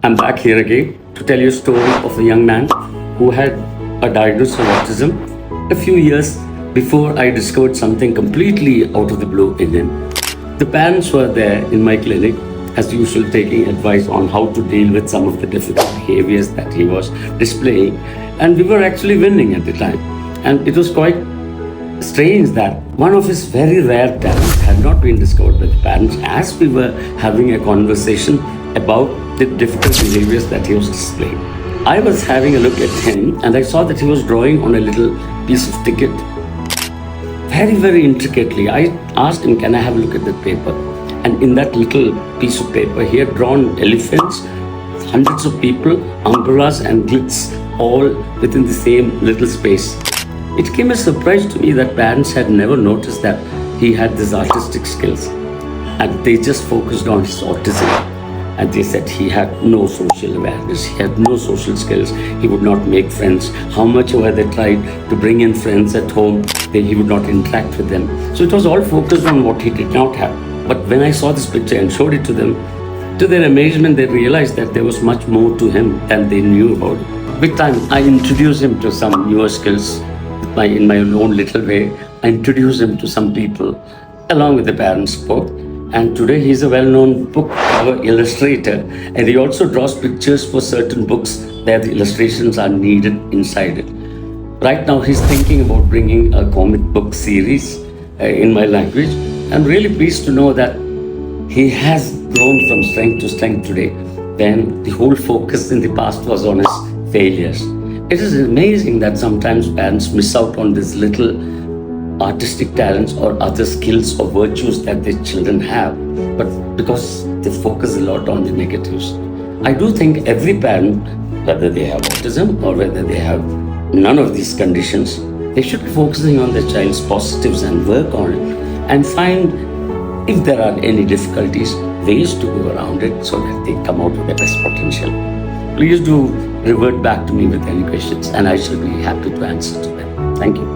I'm back here again to tell you a story of a young man who had a diagnosis of autism a few years before I discovered something completely out of the blue in him. The parents were there in my clinic, as usual, taking advice on how to deal with some of the difficult behaviors that he was displaying, and we were actually winning at the time. And it was quite strange that one of his very rare talents had not been discovered by the parents as we were having a conversation about the difficult behaviors that he was displaying. I was having a look at him and I saw that he was drawing on a little piece of ticket very, very intricately. I asked him, can I have a look at that paper? And in that little piece of paper, he had drawn elephants, hundreds of people, umbrellas and glitz, all within the same little space. It came as a surprise to me that parents had never noticed that he had these artistic skills, and they just focused on his autism. And they said he had no social awareness, he had no social skills, he would not make friends. How much ever they tried to bring in friends at home, he would not interact with them. So it was all focused on what he did not have. But when I saw this picture and showed it to them, to their amazement, they realized that there was much more to him than they knew about it. With time, I introduced him to some newer skills in my own little way. I introduced him to some people along with the parents' support. And today he's a well-known book cover illustrator, and he also draws pictures for certain books where the illustrations are needed inside it. Right now he's thinking about bringing a comic book series in my language. I'm really pleased to know that he has grown from strength to strength today, when the whole focus in the past was on his failures. It is amazing that sometimes parents miss out on these little artistic talents or other skills or virtues that their children have, but because they focus a lot on the negatives. I do think every parent, whether they have autism or whether they have none of these conditions, they should be focusing on their child's positives and work on it and find, if there are any difficulties, ways to go around it so that they come out with their best potential. Please do revert back to me with any questions and I shall be happy to answer to them. Thank you.